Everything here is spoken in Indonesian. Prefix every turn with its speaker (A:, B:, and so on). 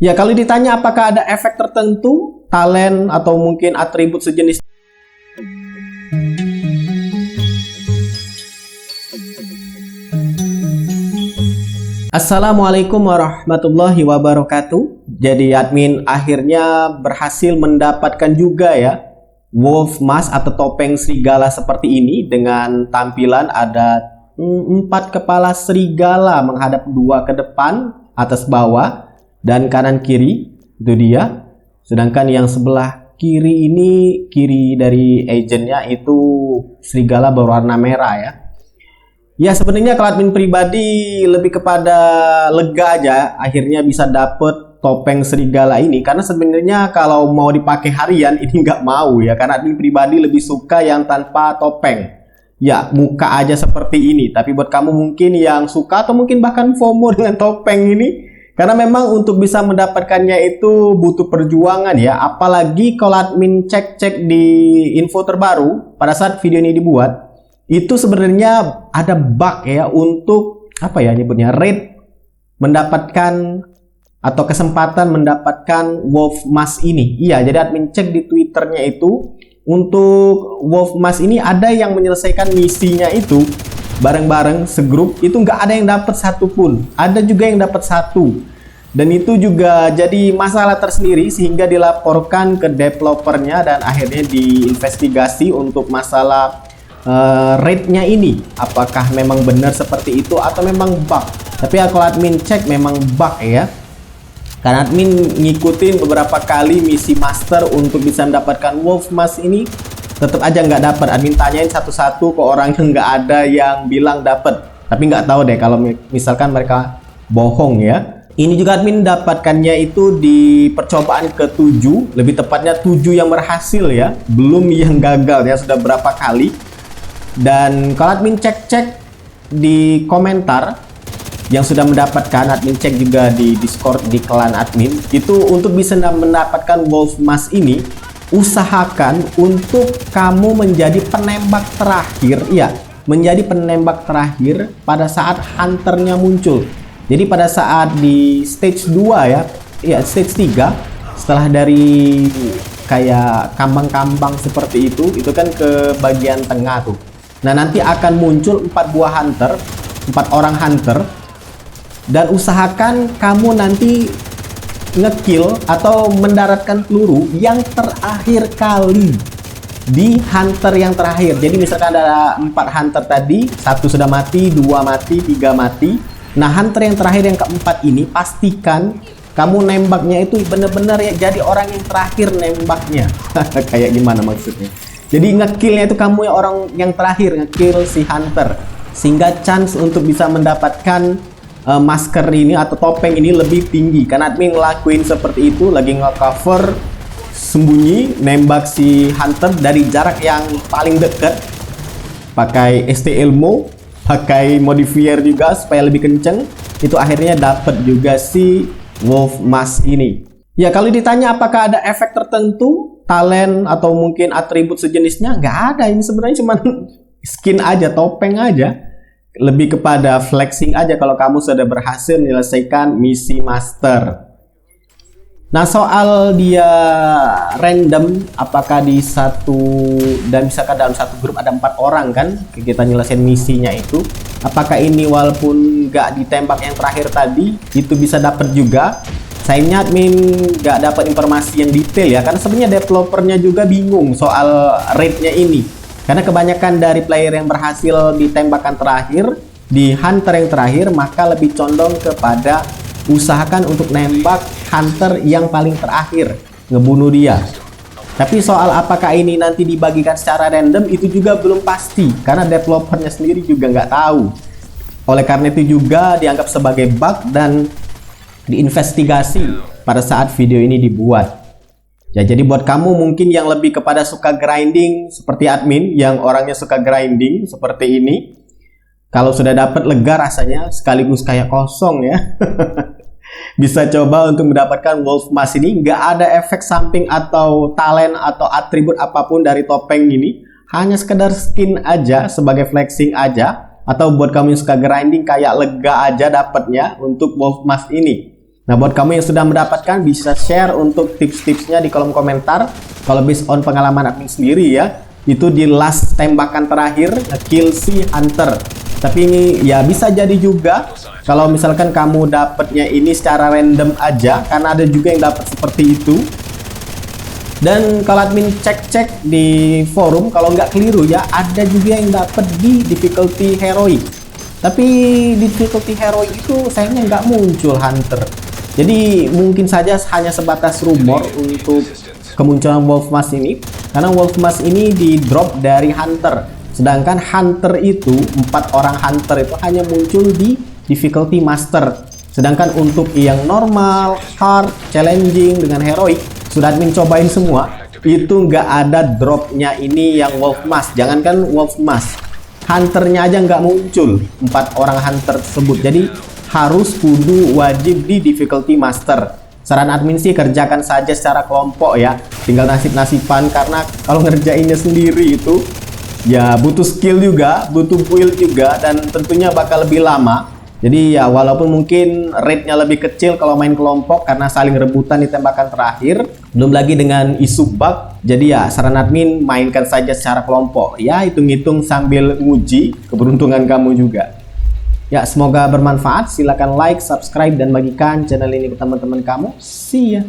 A: Ya, kalau ditanya apakah ada efek tertentu, talent atau mungkin atribut sejenis. Assalamualaikum warahmatullahi wabarakatuh. Jadi admin akhirnya berhasil mendapatkan juga ya wolf mask atau topeng serigala seperti ini dengan tampilan ada 4 kepala serigala menghadap 2 ke depan, atas bawah dan kanan kiri. Itu dia. Sedangkan yang sebelah kiri ini, kiri dari agentnya itu serigala berwarna merah ya. Ya, sebenarnya kalau admin pribadi lebih kepada lega aja akhirnya bisa dapet topeng serigala ini, karena sebenarnya kalau mau dipakai harian ini nggak mau ya, karena admin pribadi lebih suka yang tanpa topeng. Ya, muka aja seperti ini. Tapi buat kamu mungkin yang suka atau mungkin bahkan FOMO dengan topeng ini, karena memang untuk bisa mendapatkannya itu butuh perjuangan ya. Apalagi kalau admin cek-cek di info terbaru pada saat video ini dibuat, itu sebenarnya ada bug ya untuk apa ya nyebutnya, rate mendapatkan atau kesempatan mendapatkan wolf mask ini. Iya, jadi admin cek di Twitternya itu untuk wolf mask ini ada yang menyelesaikan misinya itu bareng-bareng segrup, itu nggak ada yang dapat satu pun, ada juga yang dapat satu, dan itu juga jadi masalah tersendiri sehingga dilaporkan ke developernya dan akhirnya diinvestigasi untuk masalah rate-nya ini, apakah memang benar seperti itu atau memang bug. Tapi ya, kalau admin cek memang bug ya, karena admin ngikutin beberapa kali misi master untuk bisa mendapatkan wolf mask ini, tetap aja nggak dapat. Admin tanyain satu-satu ke orang yang nggak ada yang bilang dapat, tapi nggak tahu deh kalau misalkan mereka bohong ya. Ini juga admin dapatkannya itu di percobaan ke-7, lebih tepatnya 7 yang berhasil ya, belum yang gagal ya, sudah berapa kali. Dan kalau admin cek-cek di komentar yang sudah mendapatkan, admin cek juga di Discord di klan admin, itu untuk bisa mendapatkan wolf mask ini, usahakan untuk kamu menjadi penembak terakhir ya, menjadi penembak terakhir pada saat hunternya muncul. Jadi pada saat di stage 2 ya stage 3, setelah dari kayak kambang-kambang seperti itu kan ke bagian tengah tuh. Nah, nanti akan muncul 4 buah hunter, 4 orang hunter, dan usahakan kamu nanti ngekill atau mendaratkan peluru yang terakhir kali di hunter yang terakhir. Jadi misalkan ada 4 hunter tadi, 1 sudah mati, 2 mati, 3 mati. Nah, hunter yang terakhir yang keempat ini pastikan kamu nembaknya itu bener-bener ya jadi orang yang terakhir nembaknya. Kayak gimana maksudnya? Jadi ngekillnya itu kamu ya orang yang terakhir ngekill si hunter, sehingga chance untuk bisa mendapatkan masker ini atau topeng ini lebih tinggi. Karena admin ngelakuin seperti itu, lagi nge-cover sembunyi nembak si hunter dari jarak yang paling dekat, pakai ST Elmo, pakai modifier juga supaya lebih kenceng. Itu akhirnya dapat juga si wolf mask ini. Ya, kalau ditanya apakah ada efek tertentu, talent atau mungkin atribut sejenisnya, nggak ada. Ini sebenarnya cuma skin aja, topeng aja, lebih kepada flexing aja kalau kamu sudah berhasil menyelesaikan misi master. Nah, soal dia random, apakah di satu, dan misalkan dalam satu grup ada 4 orang kan kita nyelesain misinya itu, apakah ini walaupun nggak ditembak yang terakhir tadi itu bisa dapat juga? Sayangnya admin nggak dapat informasi yang detail ya, karena sebenarnya developernya juga bingung soal rate-nya ini. Karena kebanyakan dari player yang berhasil di tembakan terakhir, di hunter yang terakhir, maka lebih condong kepada usahakan untuk nembak hunter yang paling terakhir, ngebunuh dia. Tapi soal apakah ini nanti dibagikan secara random, itu juga belum pasti, karena developernya sendiri juga nggak tahu. Oleh karena itu juga dianggap sebagai bug dan diinvestigasi pada saat video ini dibuat. Ya, jadi buat kamu mungkin yang lebih kepada suka grinding seperti admin, yang orangnya suka grinding seperti ini, kalau sudah dapat lega rasanya, sekaligus kayak kosong ya. Bisa coba untuk mendapatkan wolf mask ini. Nggak ada efek samping atau talent atau atribut apapun dari topeng ini, hanya sekedar skin aja sebagai flexing aja, atau buat kamu yang suka grinding kayak lega aja dapatnya untuk wolf mask ini. Nah, buat kamu yang sudah mendapatkan, bisa share untuk tips-tipsnya di kolom komentar. Kalau based on pengalaman admin sendiri ya, itu di last tembakan terakhir kill si hunter. Tapi ini ya bisa jadi juga kalau misalkan kamu dapatnya ini secara random aja, karena ada juga yang dapat seperti itu. Dan kalau admin cek-cek di forum, kalau nggak keliru ya, ada juga yang dapat di difficulty heroic. Tapi di difficulty heroic itu sayangnya nggak muncul hunter. Jadi mungkin saja hanya sebatas rumor untuk kemunculan Wolf Mask ini, karena Wolf Mask ini di drop dari hunter, sedangkan hunter itu 4 orang hunter itu hanya muncul di difficulty master. Sedangkan untuk yang normal, hard, challenging dengan heroic sudah admin cobain semua, itu nggak ada dropnya ini yang Wolf Mask. Jangankan Wolf Mask, hunternya aja nggak muncul 4 orang hunter tersebut. Jadi harus kudu wajib di difficulty master. Saran admin sih kerjakan saja secara kelompok ya, tinggal nasib-nasiban, karena kalau ngerjainnya sendiri itu ya butuh skill juga, butuh build juga, dan tentunya bakal lebih lama. Jadi ya walaupun mungkin rate-nya lebih kecil kalau main kelompok karena saling rebutan di tembakan terakhir, belum lagi dengan isu bug. Jadi ya saran admin mainkan saja secara kelompok ya, hitung-hitung sambil nguji keberuntungan kamu juga. Ya, semoga bermanfaat. Silakan like, subscribe, dan bagikan channel ini ke teman-teman kamu. See ya.